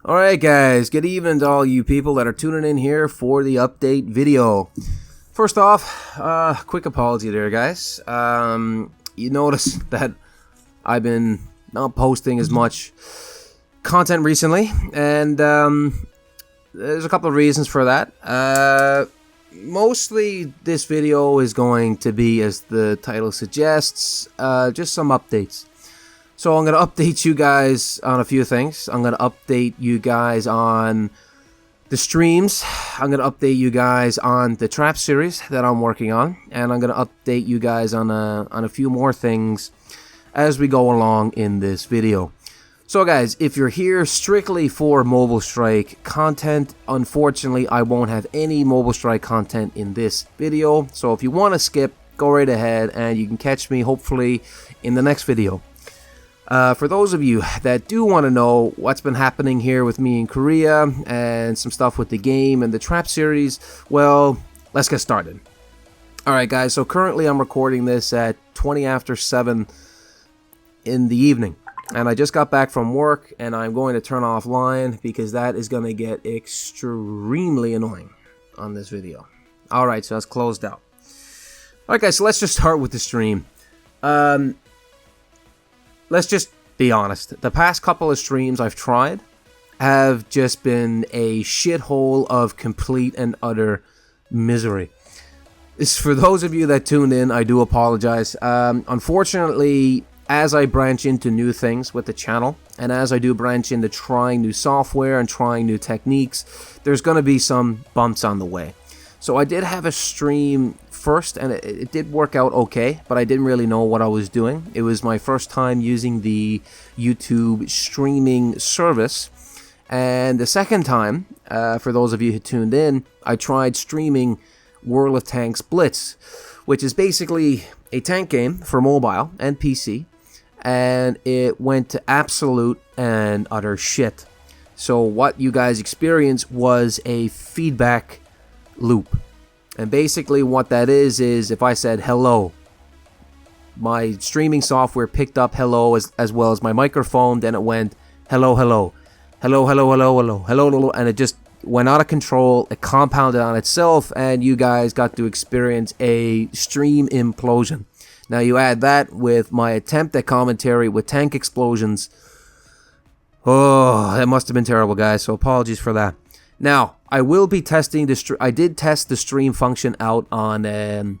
Alright guys, good evening to all you people that are tuning in here for the update video. First off, quick apology there guys. You notice that I've been not posting as much content recently, and there's a couple of reasons for that. Mostly this video is going to be, as the title suggests, just some updates. So I'm going to update you guys on a few things. I'm going to update you guys on the streams. I'm going to update you guys on the trap series that I'm working on. And I'm going to update you guys on a few more things as we go along in this video. So guys, if you're here strictly for Mobile Strike content, unfortunately I won't have any Mobile Strike content in this video. So if you want to skip, go right ahead and you can catch me hopefully in the next video. For those of you that do want to know what's been happening here with me in Korea and some stuff with the game and the trap series, well, let's get started. Alright guys, so currently I'm recording this at 20 after 7 in the evening. And I just got back from work and I'm going to turn offline because that is going to get extremely annoying on this video. Alright, so that's closed out. Alright guys, so let's just start with the stream. Let's just be honest. The past couple of streams I've tried have just been a shithole of complete and utter misery. For those of you that tuned in, I do apologize. Unfortunately, as I branch into new things with the channel, and as I do branch into trying new software and trying new techniques, there's going to be some bumps on the way. So I did have a stream first, and it did work out okay, but I didn't really know what I was doing. It was my first time using the YouTube streaming service, and the second time, for those of you who tuned in, I tried streaming World of Tanks Blitz, which is basically a tank game for mobile and PC, and it went to absolute and utter shit. So what you guys experienced was a feedback loop. And basically what that is if I said hello, my streaming software picked up hello as well as my microphone, then it went hello, hello, hello, hello, hello, hello, hello, hello, and it just went out of control. It compounded on itself, and you guys got to experience a stream implosion. Now you add that with my attempt at commentary with tank explosions. Oh, that must have been terrible, guys, so apologies for that. Now, I will be testing the I did test the stream function out on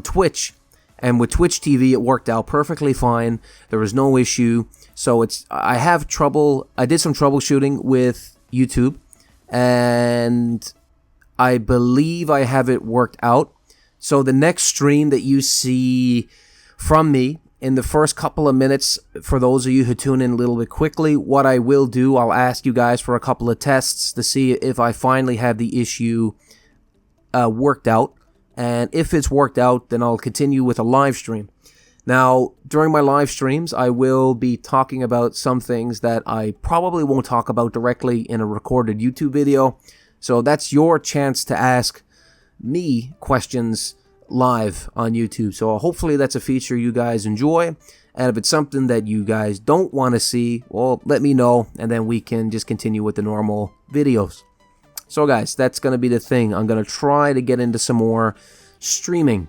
Twitch, and with Twitch TV it worked out perfectly fine. There was no issue. So I did some troubleshooting with YouTube, and I believe I have it worked out. So the next stream that you see from me, in the first couple of minutes, for those of you who tune in a little bit quickly, what I will do, I'll ask you guys for a couple of tests to see if I finally have the issue worked out. And if it's worked out, then I'll continue with a live stream. Now, during my live streams, I will be talking about some things that I probably won't talk about directly in a recorded YouTube video. So that's your chance to ask me questions live on YouTube. So hopefully that's a feature you guys enjoy, and if it's something that you guys don't want to see, well, let me know, and then we can just continue with the normal videos. So guys, that's going to be the thing. I'm going to try to get into some more streaming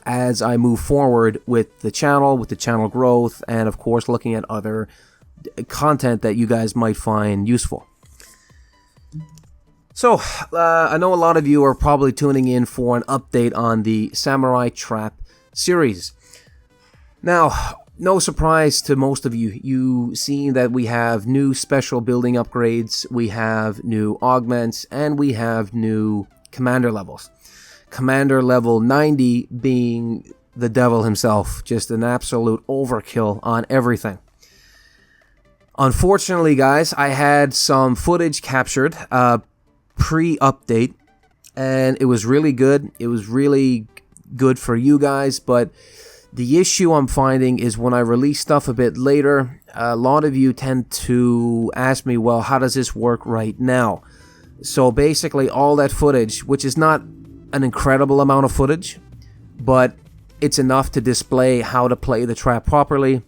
as I move forward with the channel growth, and of course looking at other content that you guys might find useful. So, I know a lot of you are probably tuning in for an update on the Samurai Trap series. Now, no surprise to most of you, you've seen that we have new special building upgrades, we have new augments, and we have new commander levels. Commander level 90 being the devil himself, just an absolute overkill on everything. Unfortunately, guys, I had some footage captured, pre-update, and it was really good. It was really good for you guys, but the issue I'm finding is when I release stuff a bit later, a lot of you tend to ask me, well, how does this work right now? So basically all that footage, which is not an incredible amount of footage, but it's enough to display how to play the trap properly,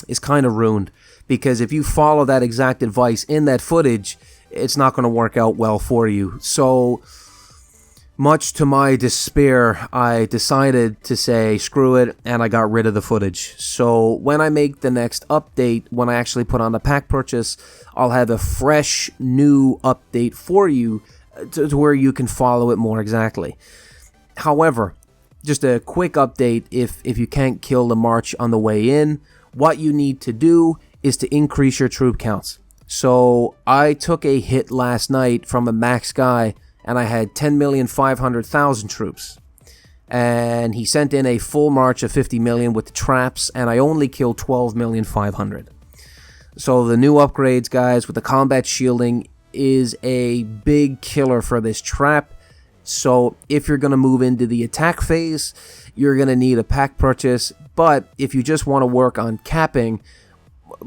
is kind of ruined because if you follow that exact advice in that footage, it's not going to work out well for you. So, much to my despair, I decided to say screw it, and I got rid of the footage. So when I make the next update, when I actually put on the pack purchase, I'll have a fresh new update for you to where you can follow it more exactly. However, just a quick update, if you can't kill the march on the way in, what you need to do is to increase your troop counts. So I took a hit last night from a max guy, and I had 10,500,000 troops. And he sent in a full march of 50 million with the traps, and I only killed 12,500,000. So the new upgrades, guys, with the combat shielding is a big killer for this trap. So if you're going to move into the attack phase, you're going to need a pack purchase. But if you just want to work on capping,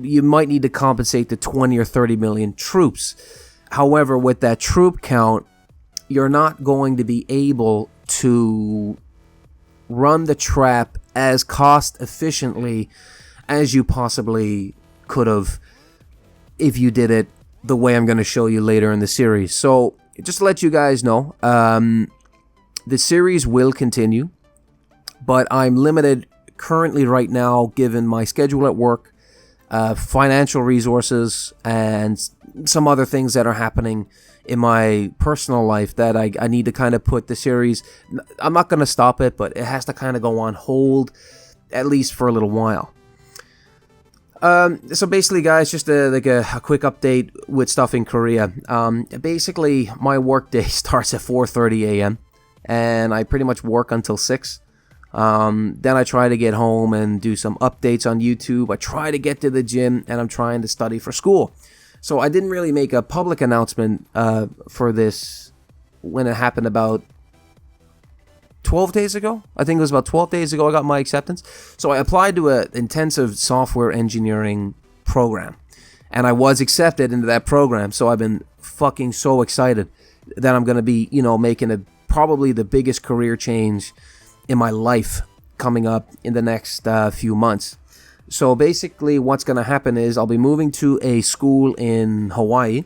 you might need to compensate the 20 or 30 million troops. However, with that troop count, you're not going to be able to run the trap as cost efficiently as you possibly could have if you did it the way I'm going to show you later in the series. So just to let you guys know, the series will continue, but I'm limited currently right now given my schedule at work, financial resources, and some other things that are happening in my personal life that I need to kind of put the series. I'm not going to stop it, but it has to kind of go on hold at least for a little while. So basically, guys, just a quick update with stuff in Korea. Basically, my work day starts at 4:30 a.m. and I pretty much work until 6. Then I try to get home and do some updates on YouTube. I try to get to the gym, and I'm trying to study for school. So I didn't really make a public announcement for this when it happened about 12 days ago. I think it was about 12 days ago I got my acceptance. So I applied to an intensive software engineering program, and I was accepted into that program. So I've been fucking so excited that I'm going to be, making probably the biggest career change in my life coming up in the next few months. So basically what's going to happen is I'll be moving to a school in Hawaii,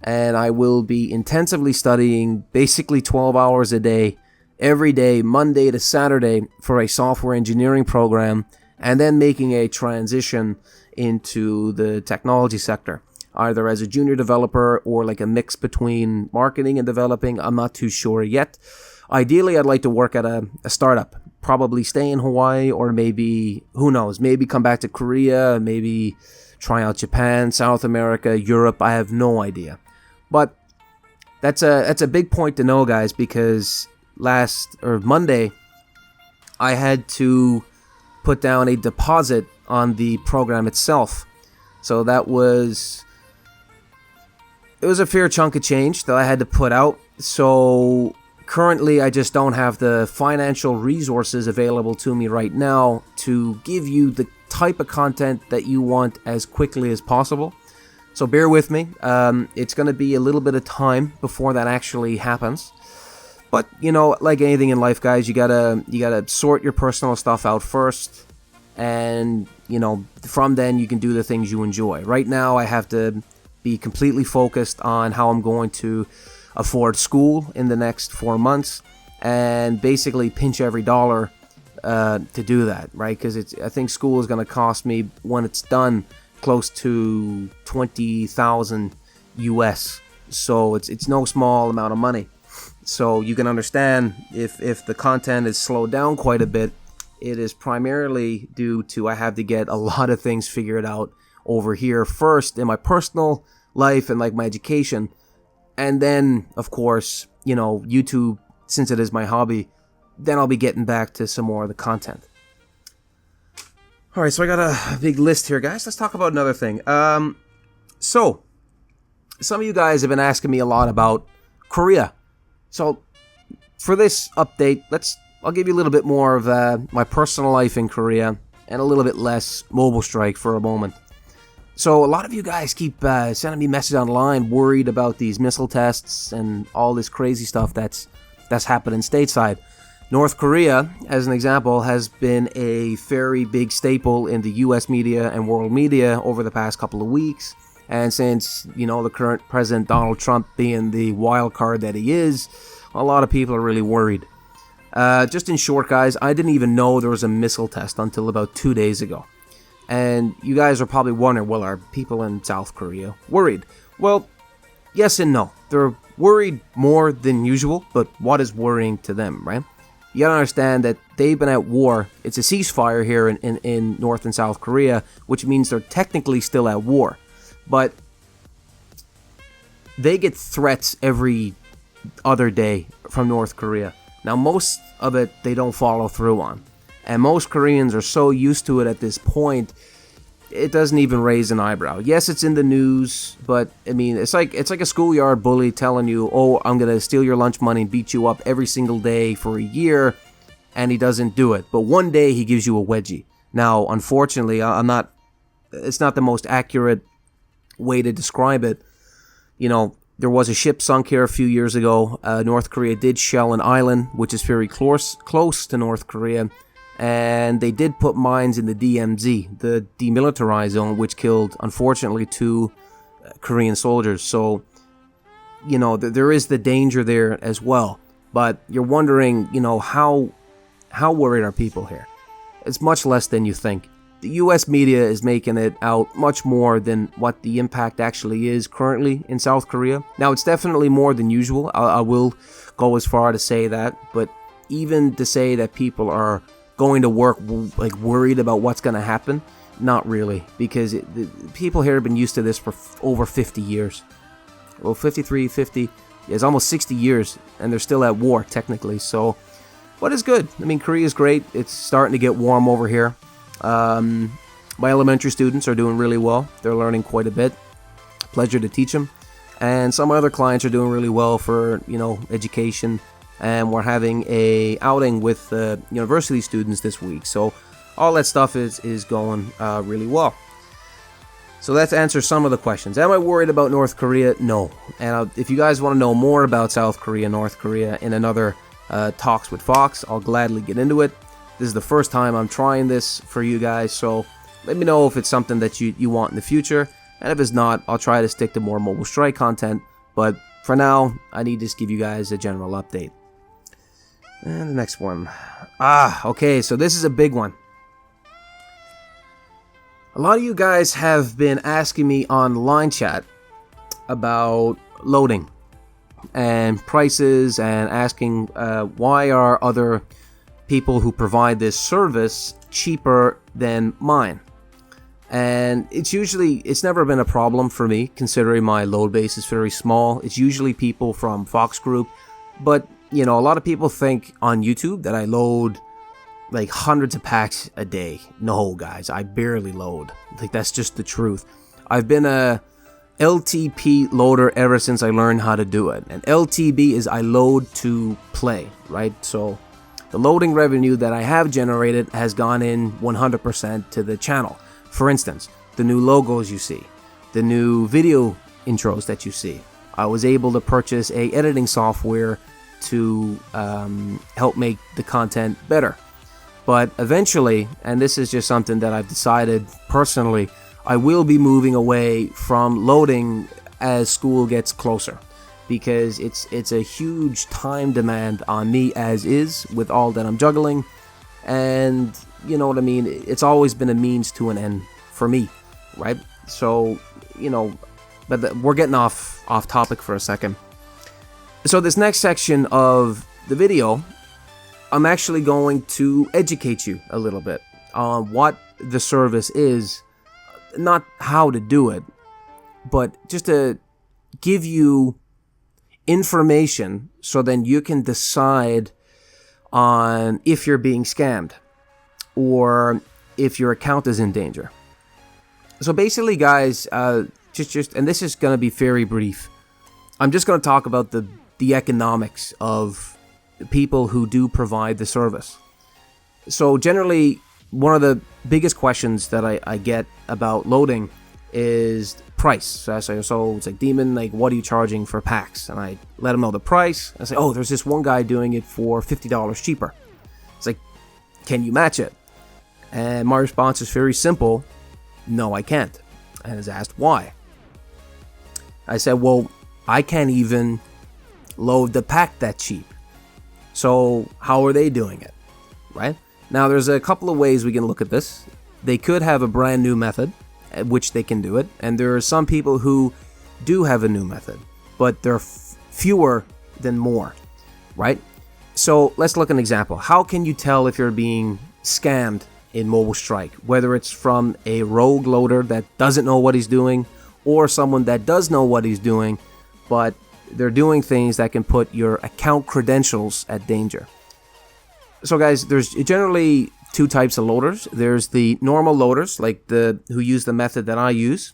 and I will be intensively studying basically 12 hours a day, every day, Monday to Saturday, for a software engineering program, and then making a transition into the technology sector, either as a junior developer or like a mix between marketing and developing. I'm not too sure yet. Ideally, I'd like to work at a startup, probably stay in Hawaii, or maybe, who knows, maybe come back to Korea, maybe try out Japan, South America, Europe. I have no idea. But that's a big point to know, guys, because Monday, I had to put down a deposit on the program itself. So it was a fair chunk of change that I had to put out. So currently, I just don't have the financial resources available to me right now to give you the type of content that you want as quickly as possible. So bear with me. It's going to be a little bit of time before that actually happens. But, like anything in life, guys, you gotta sort your personal stuff out first. And, from then you can do the things you enjoy. Right now, I have to be completely focused on how I'm going to afford school in the next 4 months, and basically pinch every dollar to do that, right? Because I think school is going to cost me, when it's done, close to 20,000 US. So it's no small amount of money. So you can understand if the content is slowed down quite a bit, it is primarily due to I have to get a lot of things figured out over here first in my personal life and like my education. And then, of course, YouTube, since it is my hobby, then I'll be getting back to some more of the content. Alright, so I got a big list here, guys. Let's talk about another thing. So, some of you guys have been asking me a lot about Korea. So, for this update, I'll give you a little bit more of my personal life in Korea and a little bit less Mobile Strike for a moment. So a lot of you guys keep sending me messages online worried about these missile tests and all this crazy stuff that's happening stateside. North Korea, as an example, has been a very big staple in the US media and world media over the past couple of weeks. And since, the current president, Donald Trump, being the wild card that he is, a lot of people are really worried. Just in short, guys, I didn't even know there was a missile test until about 2 days ago. And you guys are probably wondering, well, are people in South Korea worried? Well, yes and no. They're worried more than usual, but what is worrying to them, right? You gotta understand that they've been at war. It's a ceasefire here in North and South Korea, which means they're technically still at war. But they get threats every other day from North Korea. Now, most of it they don't follow through on. And most Koreans are so used to it at this point, it doesn't even raise an eyebrow. Yes, it's in the news, but I mean, it's like a schoolyard bully telling you, "Oh, I'm gonna steal your lunch money and beat you up every single day for a year," and he doesn't do it. But one day he gives you a wedgie. Now, unfortunately, it's not the most accurate way to describe it. There was a ship sunk here a few years ago. North Korea did shell an island, which is very close to North Korea. And they did put mines in the DMZ, the demilitarized zone, which killed, unfortunately, 2 Korean soldiers. So, there is the danger there as well. But you're wondering, how worried are people here? It's much less than you think. The US media is making it out much more than what the impact actually is currently in South Korea. Now, it's definitely more than usual. I will go as far to say that. But even to say that people are going to work like worried about what's going to happen, not really, because people here have been used to this for over 50 years. Well, 50, it's almost 60 years, and they're still at war technically. So, what is good? I mean, Korea is great. It's starting to get warm over here. My elementary students are doing really well. They're learning quite a bit. Pleasure to teach them. And some other clients are doing really well for, education. And we're having a outing with university students this week. So all that stuff is going really well. So let's answer some of the questions. Am I worried about North Korea? No. And if you guys want to know more about South Korea, North Korea in another Talks with Fox, I'll gladly get into it. This is the first time I'm trying this for you guys, so let me know if it's something that you want in the future. And if it's not, I'll try to stick to more Mobile Strike content. But for now, I need to just give you guys a general update. And the next one. Okay, so this is a big one. A lot of you guys have been asking me on line chat about loading and prices and asking why are other people who provide this service cheaper than mine. And it's never been a problem for me, considering my load base is very small. It's usually people from Fox Group, but a lot of people think on YouTube that I load like hundreds of packs a day. No, guys, I barely load. Like, that's just the truth. I've been a LTP loader ever since I learned how to do it. And LTB is I load to play, right? So the loading revenue that I have generated has gone in 100% to the channel. For instance, the new logos you see, the new video intros that you see. I was able to purchase a editing software to help make the content better. But eventually, and this is just something that I've decided personally, I will be moving away from loading as school gets closer, because it's a huge time demand on me as is with all that I'm juggling. And you know what I mean, it's always been a means to an end for me, right? So, but we're getting off topic for a second. So this next section of the video, I'm actually going to educate you a little bit on what the service is, not how to do it, but just to give you information so then you can decide on if you're being scammed or if your account is in danger. So basically, guys, just and this is going to be very brief. I'm just going to talk about the economics of the people who do provide the service. So generally, one of the biggest questions that I get about loading is price. So I say, so it's like, Demon, like, what are you charging for packs? And I let him know the price. I say, oh, there's this one guy doing it for $50 cheaper. It's like, can you match it? And my response is very simple. No, I can't. And is asked why. I said, well, I can't even load the pack that cheap. So how are they doing it? Right? Now, there's a couple of ways we can look at this. They could have a brand new method at which they can do it. And there are some people who do have a new method, but they're fewer than more, right? So let's look at an example. How can you tell if you're being scammed in Mobile Strike? Whether it's from a rogue loader that doesn't know what he's doing, or someone that does know what he's doing, but they're doing things that can put your account credentials at danger. So guys, there's generally two types of loaders. There's the normal loaders, like who use the method that I use,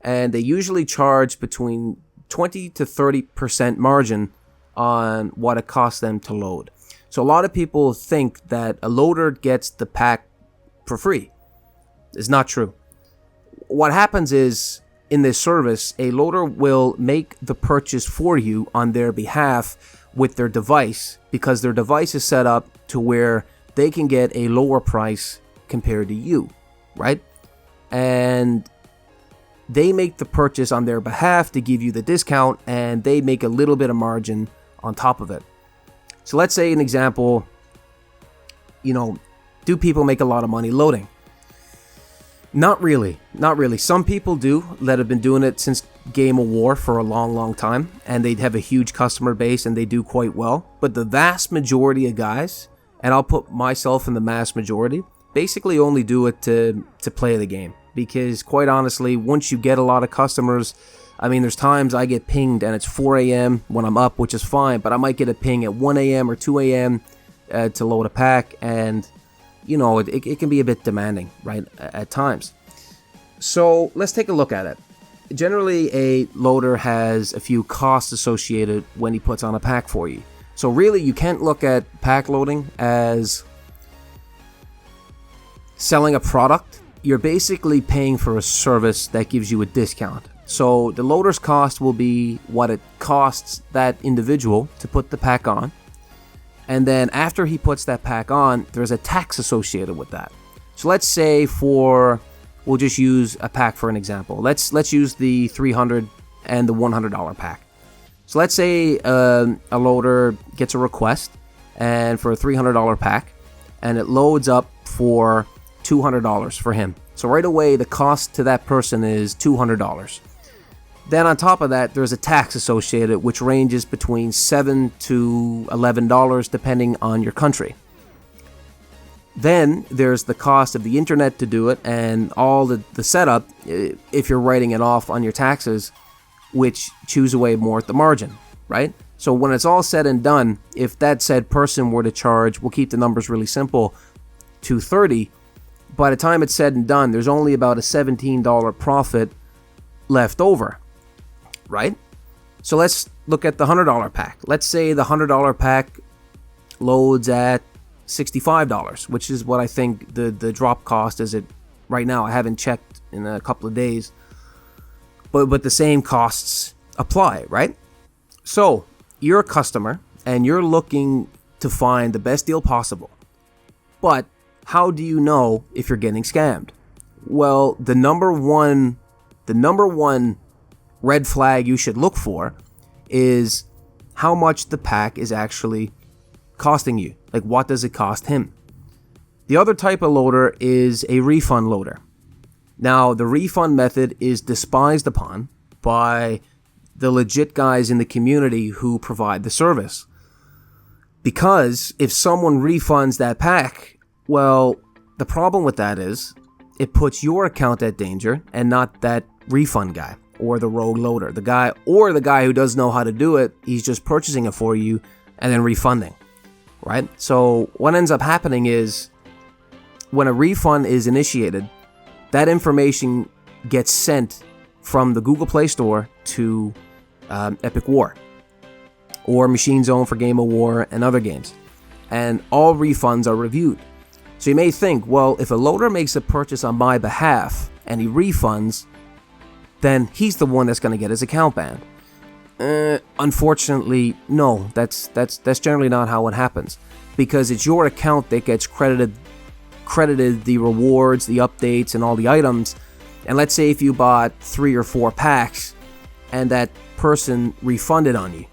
and they usually charge between 20 to 30% margin on what it costs them to load. So a lot of people think that a loader gets the pack for free. It's not true. What happens is, in this service, a loader will make the purchase for you on their behalf with their device, because their device is set up to where they can get a lower price compared to you, right? And they make the purchase on their behalf to give you the discount, and they make a little bit of margin on top of it. So let's say an example, do people make a lot of money loading? Not really. Some people do that have been doing it since Game of War for a long time, and they have a huge customer base and they do quite well. But the vast majority of guys, and I'll put myself in the mass majority, basically only do it to play the game. Because quite honestly, once you get a lot of customers, I mean, there's times I get pinged and it's 4 a.m. when I'm up, which is fine, but I might get a ping at 1 a.m. or 2 a.m. To load a pack, and it can be a bit demanding, right, at times. So let's take a look at it. Generally, a loader has a few costs associated when he puts on a pack for you. So really, you can't look at pack loading as selling a product. You're basically paying for a service that gives you a discount. So the loader's cost will be what it costs that individual to put the pack on. And then after he puts that pack on, there's a tax associated with that. So let's say we'll just use a pack for an example. Let's use the $300 and the $100 pack. So let's say a loader gets a request and for a $300 pack, and it loads up for $200 for him. So right away, the cost to that person is $200. Then on top of that, there's a tax associated, which ranges between $7 to $11 depending on your country. Then there's the cost of the internet to do it and all the setup, if you're writing it off on your taxes, which chews away more at the margin, right? So when it's all said and done, if that said person were to charge, we'll keep the numbers really simple, $230, by the time it's said and done, there's only about a $17 profit left over, right? So let's look at the $100 pack. Let's say the $100 pack loads at $65, which is what I think the drop cost is right now. I haven't checked in a couple of days, but the same costs apply, right? So you're a customer and you're looking to find the best deal possible, but how do you know if you're getting scammed? Well, the number one red flag you should look for is how much the pack is actually costing you. Like, what does it cost him? The other type of loader is a refund loader. Now, the refund method is despised upon by the legit guys in the community who provide the service. Because if someone refunds that pack, well, the problem with that is it puts your account at danger and not that refund guy or the rogue loader. The guy who doesn't know how to do it, he's just purchasing it for you and then refunding, right? So what ends up happening is when a refund is initiated, that information gets sent from the Google Play Store to Epic War or Machine Zone for Game of War and other games. And all refunds are reviewed. So you may think, well, if a loader makes a purchase on my behalf and he refunds, then he's the one that's going to get his account banned. Unfortunately, no, that's generally not how it happens, because it's your account that gets credited the rewards, the updates, and all the items. And let's say if you bought 3 or 4 packs and that person refunded on you,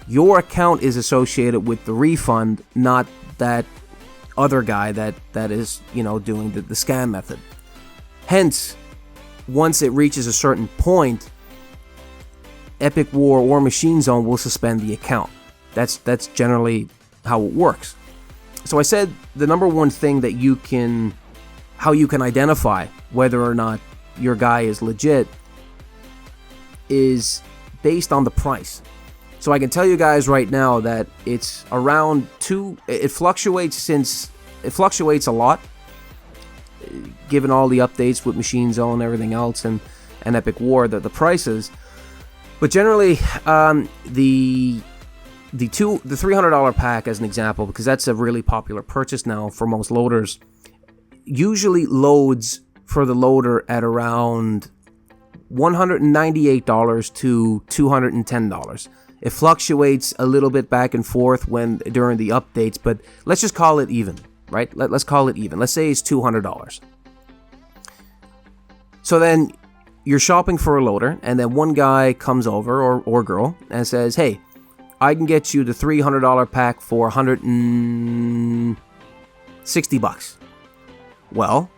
your account is associated with the refund, not that other guy that is, doing the scam method. Hence, once it reaches a certain point, Epic War or Machine Zone will suspend the account. That's generally how it works. So I said the number one thing that how you can identify whether or not your guy is legit is based on the price. So I can tell you guys right now that it's around it fluctuates a lot, given all the updates with Machine Zone and everything else and Epic War, the prices. But generally, the $300 pack, as an example, because that's a really popular purchase now for most loaders, usually loads for the loader at around $198 to $210. It fluctuates a little bit back and forth during the updates, but let's just call it even, right? Let's call it even. Let's say it's $200. So then you're shopping for a loader, and then one guy comes over, or girl, and says, hey, I can get you the $300 pack for $160. Well,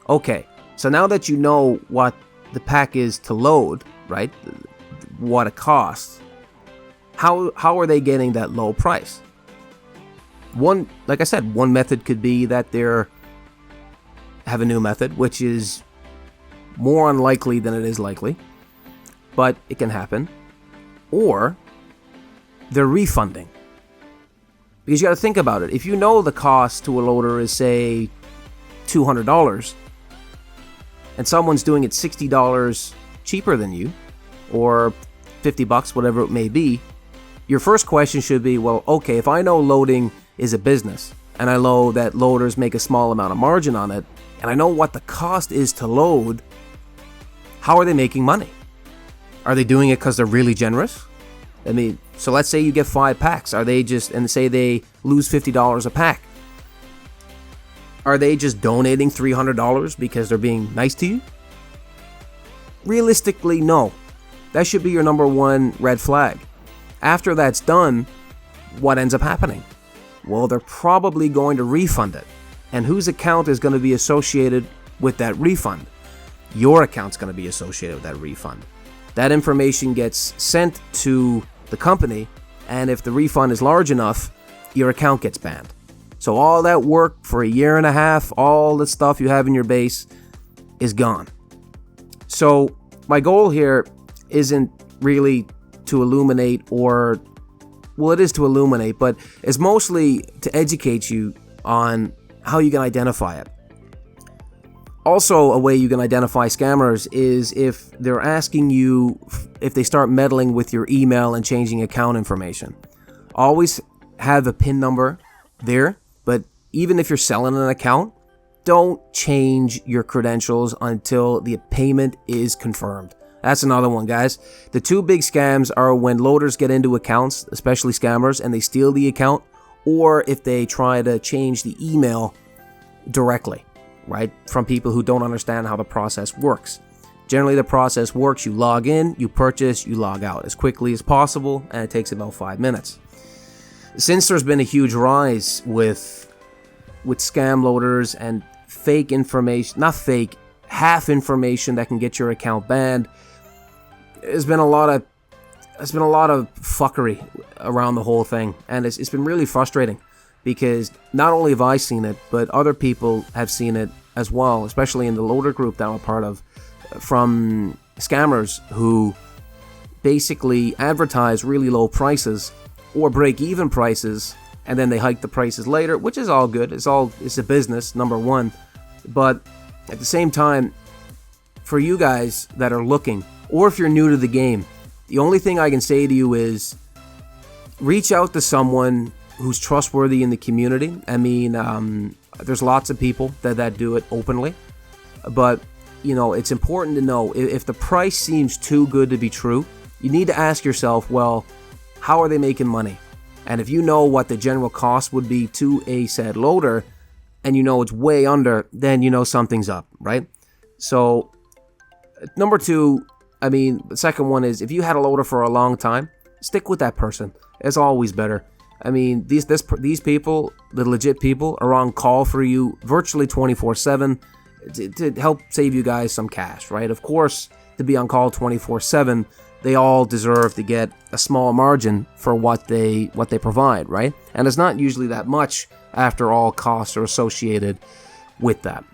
okay. So now that you know what the pack is to load, right? What it costs. How are they getting that low price? Like I said, one method could be that they have a new method, which is more unlikely than it is likely, but it can happen. Or they're refunding. Because you got to think about it. If you know the cost to a loader is, say, $200, and someone's doing it $60 cheaper than you, or $50, whatever it may be, your first question should be, well, okay, if I know loading is a business, and I know that loaders make a small amount of margin on it, and I know what the cost is to load, how are they making money? Are they doing it because they're really generous? I mean, so let's say you get 5 packs. Are they just, and say they lose $50 a pack, are they just donating $300 because they're being nice to you? Realistically, no. That should be your number one red flag. After that's done, what ends up happening? Well, they're probably going to refund it. And whose account is going to be associated with that refund? Your account's going to be associated with that refund. That information gets sent to the company, and if the refund is large enough, your account gets banned. So all that work for a year and a half, all the stuff you have in your base is gone. So my goal here isn't really to illuminate, or, well, it is to illuminate, but it's mostly to educate you on how you can identify it. Also, a way you can identify scammers is if they're asking you, if they start meddling with your email and changing account information. Always have a PIN number there, but even if you're selling an account, don't change your credentials until the payment is confirmed. That's another one, guys. The two big scams are when loaders get into accounts, especially scammers, and they steal the account, or if they try to change the email directly, right, from people who don't understand how the process works. Generally, the process works. You log in, you purchase, you log out as quickly as possible, and it takes about 5 minutes. Since there's been a huge rise with scam loaders and fake information, not fake, half information that can get your account banned, there's been a lot of fuckery around the whole thing, and it's been really frustrating, because not only have I seen it, but other people have seen it as well, especially in the loader group that I'm a part of, from scammers who basically advertise really low prices or break-even prices, and then they hike the prices later, which is all good. It's a business, number one. But at the same time, for you guys that are looking, or if you're new to the game, the only thing I can say to you is reach out to someone who's trustworthy in the community. I mean, there's lots of people that do it openly, but you know, it's important to know if the price seems too good to be true, you need to ask yourself, well, how are they making money? And if you know what the general cost would be to a said loader, and you know it's way under, then you know something's up, right? So, number two, I mean, the second one is, if you had a loader for a long time, stick with that person. It's always better. I mean, these people, the legit people, are on call for you virtually 24/7 to help save you guys some cash, right? Of course, to be on call 24/7, they all deserve to get a small margin for what they provide, right? And it's not usually that much after all costs are associated with that.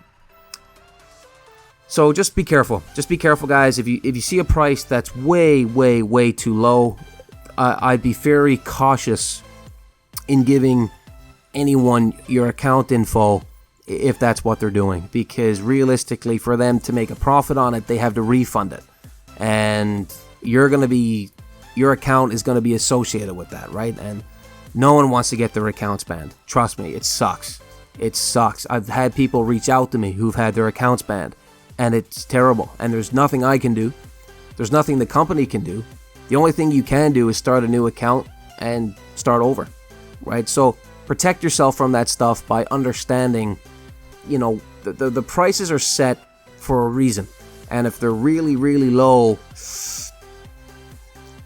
So just be careful. Just be careful, guys. If you see a price that's way too low, I'd be very cautious in giving anyone your account info if that's what they're doing, because realistically, for them to make a profit on it, they have to refund it, and your account is going to be associated with that, right? And no one wants to get their accounts banned. Trust me, it sucks. It sucks. I've had people reach out to me who've had their accounts banned, and it's terrible. And there's nothing I can do. There's nothing the company can do. The only thing you can do is start a new account and start over, right? So protect yourself from that stuff by understanding, you know, the prices are set for a reason. And if they're really low,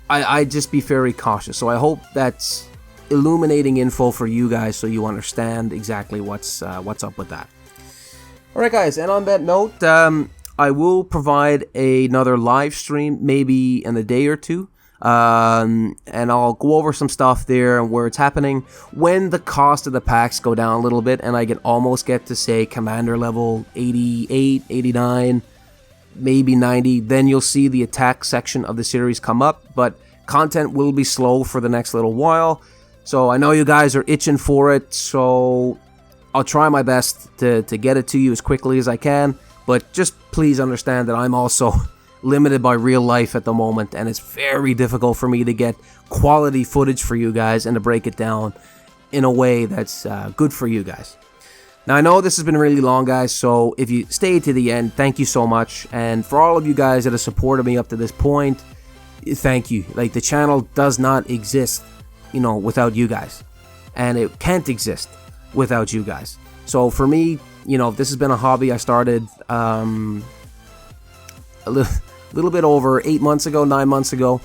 I'd just be very cautious. So I hope that's illuminating info for you guys so you understand exactly what's up with that. Alright guys, and on that note, I will provide another live stream maybe in a day or two. And I'll go over some stuff there and where it's happening. When the cost of the packs go down a little bit and I can almost get to, say, commander level 88, 89, maybe 90, then you'll see the attack section of the series come up. But content will be slow for the next little while. So I know you guys are itching for it, so I'll try my best to get it to you as quickly as I can. But just please understand that I'm also limited by real life at the moment, and it's very difficult for me to get quality footage for you guys and to break it down in a way that's good for you guys. Now, I know this has been really long, guys, so if you stayed to the end, thank you so much. And for all of you guys that have supported me up to this point, thank you. Like, the channel does not exist, you know, without you guys, and it can't exist without you guys. So for me, you know, this has been a hobby I started a little bit over 8 months ago, 9 months ago,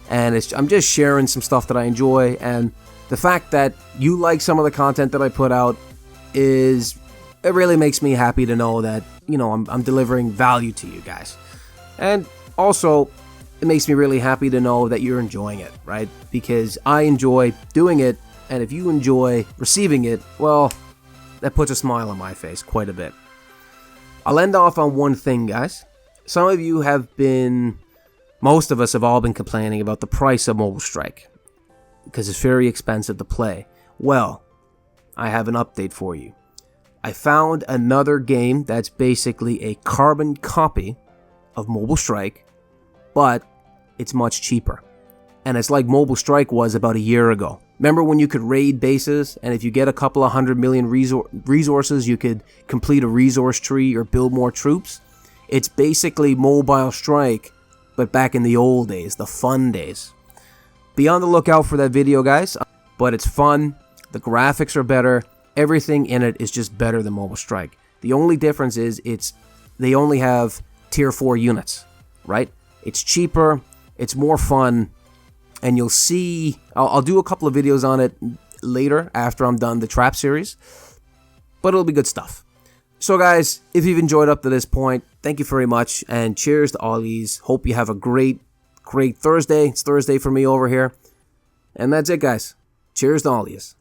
and I'm just sharing some stuff that I enjoy, and the fact that you like some of the content that I put out it really makes me happy to know that, you know, I'm delivering value to you guys. And also, it makes me really happy to know that you're enjoying it, right? Because I enjoy doing it, and if you enjoy receiving it, well, that puts a smile on my face quite a bit. I'll end off on one thing, guys. Some of you most of us have all been complaining about the price of Mobile Strike, because it's very expensive to play. Well, I have an update for you. I found another game that's basically a carbon copy of Mobile Strike, but it's much cheaper. And it's like Mobile Strike was about a year ago. Remember when you could raid bases, and if you get a couple of 100 million resources, you could complete a resource tree or build more troops? It's basically Mobile Strike, but back in the old days, the fun days. Be on the lookout for that video, guys. But it's fun, the graphics are better, everything in it is just better than Mobile Strike. The only difference is they only have tier 4 units, right? It's cheaper, it's more fun, and you'll see, I'll do a couple of videos on it later after I'm done the Trap series, but it'll be good stuff. So guys, if you've enjoyed up to this point, thank you very much, and cheers to all these. Hope you have a great Thursday. It's Thursday for me over here. And that's it, guys. Cheers to all these.